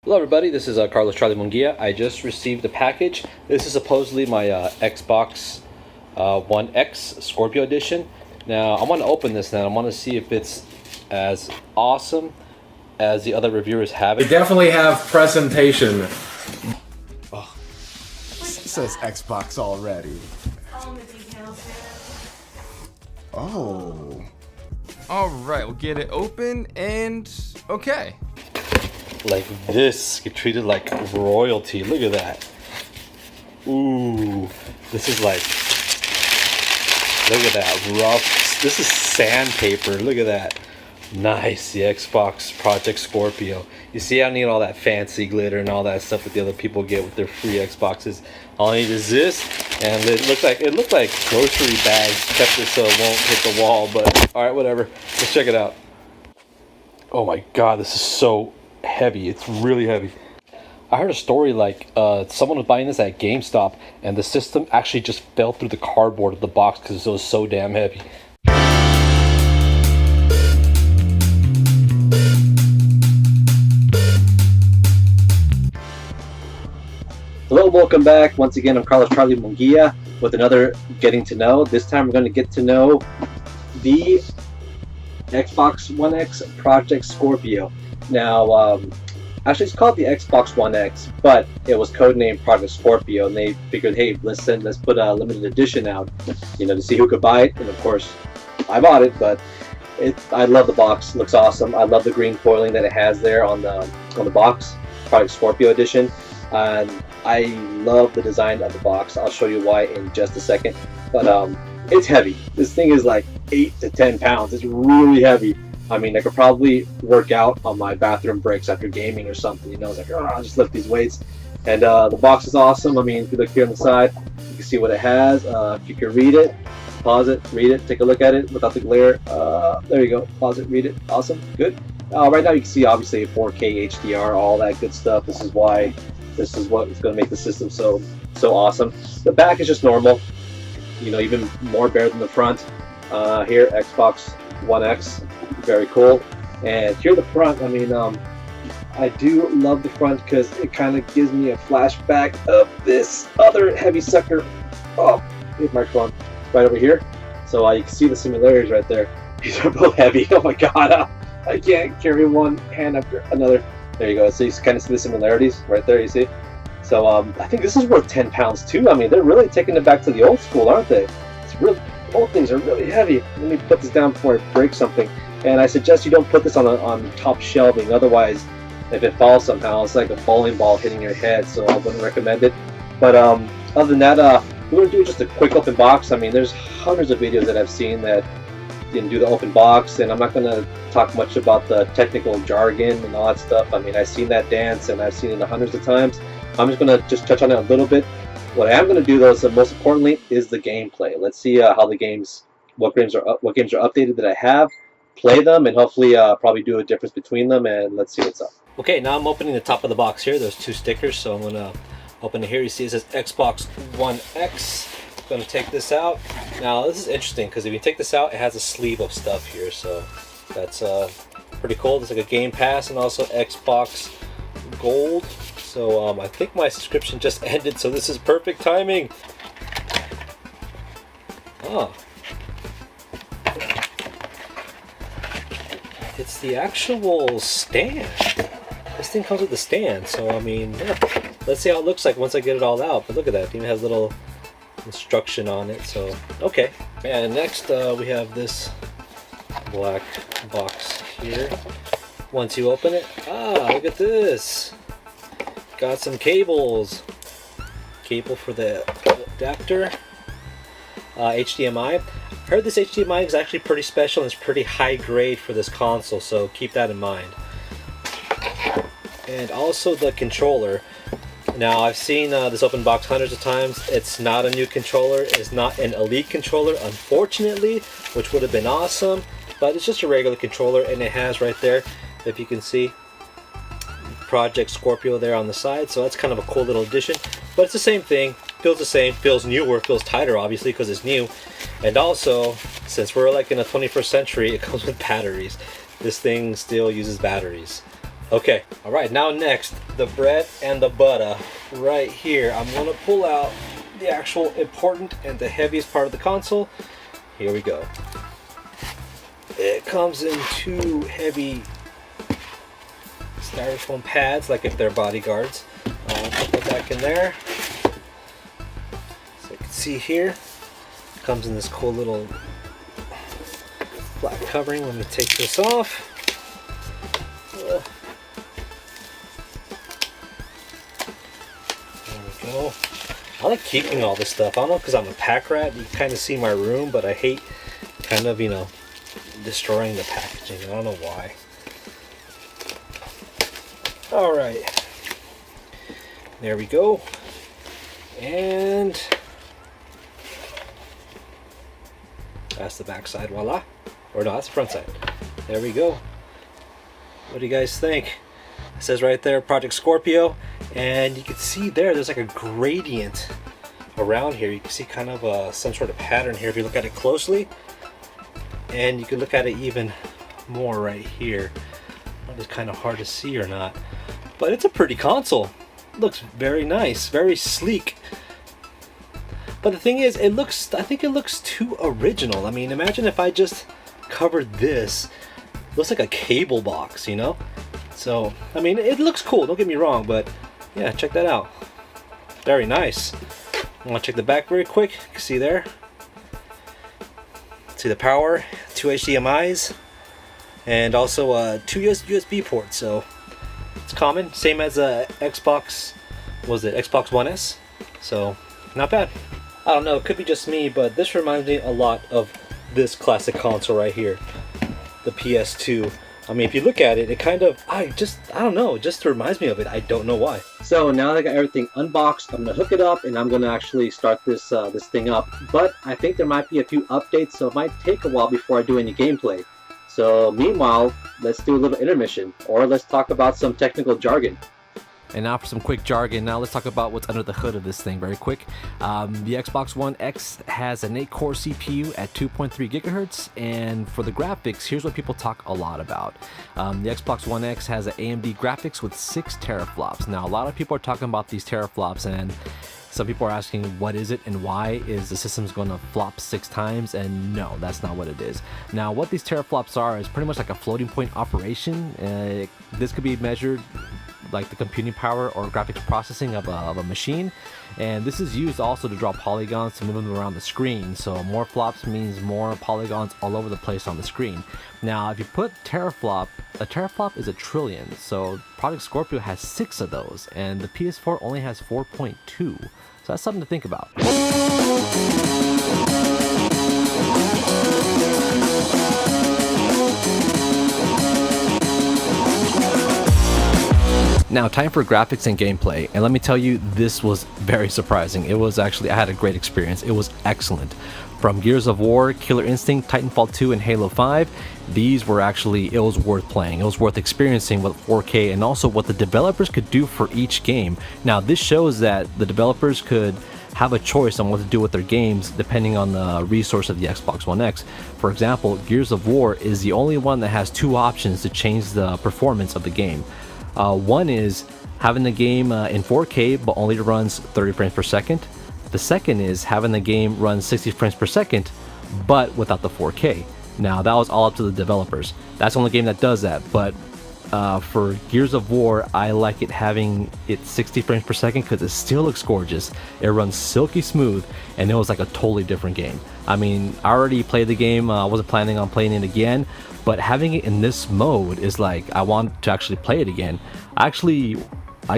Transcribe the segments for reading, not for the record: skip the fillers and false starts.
Hello everybody, this is Carlos Charlie Munguia. I just received a package. This is supposedly my Xbox One X Scorpio Edition. Now I want to open this now. I want to see if it's as awesome as the other reviewers have it. They definitely have presentation. Oh, it says Xbox already. All the details here. Oh. Alright, we'll get it open and okay. Like this, get treated like royalty. Look at that. Ooh, this is like, look at that rough. This is sandpaper. Look at that. Nice, the Xbox Project Scorpio. You see, I don't need all that fancy glitter and all that stuff that the other people get with their free Xboxes. All I need is this, and it looked like grocery bags kept it so it won't hit the wall. But all right, whatever. Let's check it out. Oh my God, this is so heavy. It's really heavy. I heard a story like someone was buying this at GameStop and the system actually just fell through the cardboard of the box because it was so damn heavy. Hello, welcome back. Once again, I'm Carlos Charlie Munguia with another Getting to Know. This time we're going to get to know the Xbox One X Project Scorpio. Now, actually it's called the Xbox One X, but it was codenamed Project Scorpio, and they figured, hey, let's put a limited edition out, to see who could buy it. And of course, I bought it, but I love the box. It looks awesome. I love the green foiling that it has there on the box, Project Scorpio edition, and I love the design of the box. I'll show you why in just a second. But it's heavy. This thing is like 8 to 10 pounds. It's really heavy. I mean, I could probably work out on my bathroom breaks after gaming or something. It's like, I'll just lift these weights. And the box is awesome. I mean, if you look here on the side, you can see what it has. If you can read it, pause it, read it, take a look at it without the glare. There you go. Pause it, read it. Awesome. Good. Right now you can see obviously 4K HDR, all that good stuff. This is what is going to make the system so awesome. The back is just normal. Even more bare than the front. Here, Xbox One X. Very cool. And here the front, I mean, I do love the front because it kind of gives me a flashback of this other heavy sucker. Oh, here's my microphone right over here. So you can see the similarities right there. These are both heavy. Oh my God, I can't carry one hand after another. There you go. So you kind of see the similarities right there, you see? So I think this is worth 10 pounds too. I mean, they're really taking it back to the old school, aren't they? It's really, old things are really heavy. Let me put this down before I break something. And I suggest you don't put this on top shelving. Otherwise, if it falls somehow, it's like a bowling ball hitting your head. So I wouldn't recommend it. But other than that, we're going to do just a quick open box. I mean, there's hundreds of videos that I've seen that didn't do the open box. And I'm not going to talk much about the technical jargon and all that stuff. I mean, I've seen that dance and I've seen it hundreds of times. I'm just going to just touch on it a little bit. What I am going to do, though, so most importantly, is the gameplay. Let's see how what games are updated that I have. Play them and hopefully probably do a difference between them, and let's see what's up. Okay, now I'm opening the top of the box here. There's 2 stickers, so I'm gonna open it here. You see it says Xbox One X. I'm gonna take this out. Now this is interesting because if you take this out, it has a sleeve of stuff here, so that's pretty cool. There's like a Game Pass and also Xbox Gold. So I think my subscription just ended, so this is perfect timing. Oh. It's the actual stand. This thing comes with the stand, so I mean, yeah. Let's see how it looks like once I get it all out. But look at that, it even has a little instruction on it, so okay. And next we have this black box here. Once you open it, look at this. Got some cables. Cable for the adapter. HDMI. I heard this HDMI is actually pretty special and it's pretty high grade for this console, so keep that in mind. And also the controller. Now I've seen this open box hundreds of times. It's not a new controller. It's not an Elite controller, unfortunately, which would have been awesome, but it's just a regular controller, and it has right there, if you can see, Project Scorpio there on the side, so that's kind of a cool little addition. But it's the same thing, feels the same, feels newer, feels tighter obviously because it's new. And also, since we're like in the 21st century, it comes with batteries. This thing still uses batteries Okay, all right, now next, the bread and the butter right here. I'm gonna pull out the actual important and the heaviest part of the console. Here we go. It comes in 2 heavy styrofoam pads, like if they're bodyguards. I'll put that back in there. So you can see here, it comes in this cool little black covering. Let me take this off. There we go. I like keeping all this stuff. I don't know, because I'm a pack rat. You can kind of see my room, but I hate kind of, you know, destroying the packaging. I don't know why. Alright. There we go. And that's the back side. Voila. Or no, that's the front side. There we go. What do you guys think? It says right there Project Scorpio, and you can see there's like a gradient around here. You can see kind of some sort of pattern here if you look at it closely, and you can look at it even more right here. It's kind of hard to see or not, but it's a pretty console. It looks very nice, very sleek. But the thing is, I think it looks too original. I mean, imagine if I just covered this. It looks like a cable box, you know? So, I mean, it looks cool, don't get me wrong, but yeah, check that out. Very nice. I want to check the back very quick. You can see there. See the power, 2 HDMIs, and also 2 USB ports. So it's common, same as a Xbox. Was it Xbox One S? So not bad. I don't know, it could be just me, but this reminds me a lot of this classic console right here, the PS2. I mean, if you look at it, it kind of, I don't know, it just reminds me of it. I don't know why. So now that I got everything unboxed, I'm gonna hook it up and I'm gonna actually start this this thing up. But I think there might be a few updates, so it might take a while before I do any gameplay. So meanwhile, let's do a little intermission, or let's talk about some technical jargon. And now for some quick jargon. Now let's talk about what's under the hood of this thing very quick. The Xbox One X has an 8-core CPU at 2.3 gigahertz, and for the graphics, here's what people talk a lot about. The Xbox One X has an AMD graphics with 6 teraflops. Now a lot of people are talking about these teraflops, and some people are asking what is it and why is the system's going to flop 6 times, and no, that's not what it is. Now what these teraflops are is pretty much like a floating point operation. This could be measured like the computing power or graphics processing of a machine, and this is used also to draw polygons to move them around the screen. So more flops means more polygons all over the place on the screen. Now if you put teraflop, a teraflop is a trillion, so Project Scorpio has 6 of those, and the PS4 only has 4.2, so that's something to think about. Now, time for graphics and gameplay, and let me tell you, this was very surprising. It was actually, I had a great experience. It was excellent. From Gears of War, Killer Instinct, Titanfall 2, and Halo 5, these were actually, it was worth playing. It was worth experiencing with 4K, and also what the developers could do for each game. Now, this shows that the developers could have a choice on what to do with their games depending on the resource of the Xbox One X. For example, Gears of War is the only one that has 2 options to change the performance of the game. One is having the game in 4K but only runs 30 frames per second. The second is having the game run 60 frames per second but without the 4K. Now that was all up to the developers. That's the only game that does that, but for Gears of War, I like it having it 60 frames per second because it still looks gorgeous. It runs silky smooth, and it was like a totally different game. I mean, I already played the game. I wasn't planning on playing it again, but having it in this mode is like, I want to actually play it again. I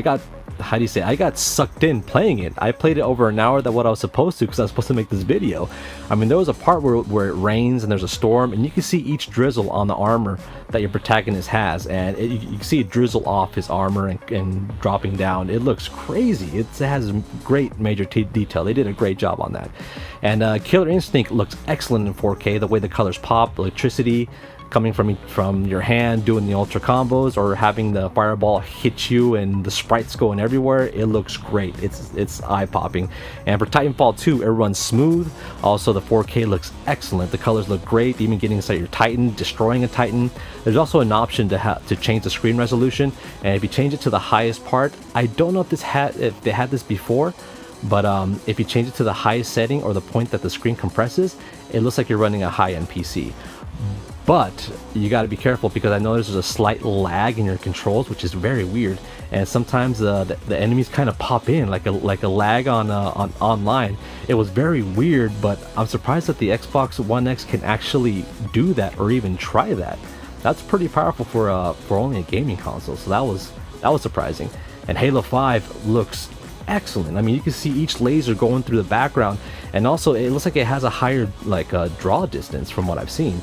got, how do you say, I got sucked in playing it. I played it over an hour than what I was supposed to because I was supposed to make this video. I mean, there was a part where it rains and there's a storm, and you can see each drizzle on the armor that your protagonist has, and you can see it drizzle off his armor and dropping down. It looks crazy. It has great major detail. They did a great job on that. And Killer Instinct looks excellent in 4K. The way the colors pop, electricity, coming from your hand, doing the ultra combos, or having the fireball hit you and the sprites going everywhere. It looks great. It's eye-popping. And for Titanfall 2, it runs smooth. Also, the 4K looks excellent. The colors look great, even getting inside your Titan, destroying a Titan. There's also an option to change the screen resolution, and if you change it to the highest part, I don't know if they had this before, but if you change it to the highest setting, or the point that the screen compresses, it looks like you're running a high-end PC. But you got to be careful, because I know there's a slight lag in your controls, which is very weird, and sometimes the enemies kind of pop in like a lag on online. It was very weird, but I'm surprised that the Xbox One X can actually do that, or even try that. That's pretty powerful for only a gaming console. So that was surprising. And Halo 5 looks excellent. I mean, you can see each laser going through the background, and also it looks like it has a higher draw distance from what I've seen.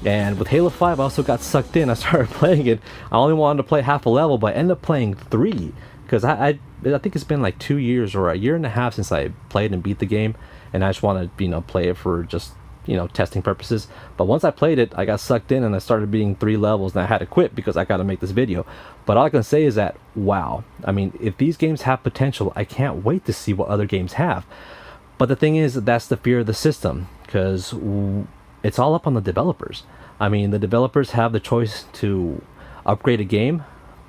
And with Halo 5, I also got sucked in. I started playing it. I only wanted to play half a level, but I ended up playing 3, because I think it's been like 2 years or a year and a half since I played and beat the game, and I just want to play it for just testing purposes. But once I played it, I got sucked in and I started beating 3 levels, and I had to quit because I got to make this video. But all I can say is that, wow, I mean, if these games have potential, I can't wait to see what other games have. But the thing is, that's the fear of the system, because it's all up on the developers. I mean, the developers have the choice to upgrade a game,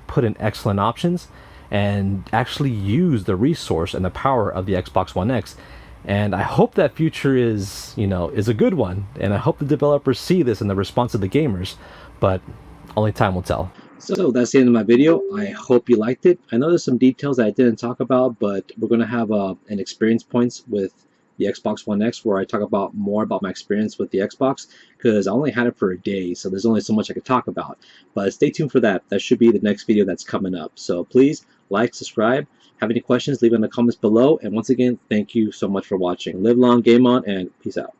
put in excellent options, and actually use the resource and the power of the Xbox One X. And I hope that future is a good one, and I hope the developers see this in the response of the gamers, but only time will tell. So that's the end of my video. I hope you liked it. I know there's some details that I didn't talk about, but we're going to have an experience points with the Xbox One X where I talk about more about my experience with the Xbox, because I only had it for a day, so there's only so much I could talk about. But stay tuned for that. That should be the next video that's coming up. So please like, subscribe. Have any questions, leave it in the comments below. And once again, thank you so much for watching. Live long, game on, and peace out.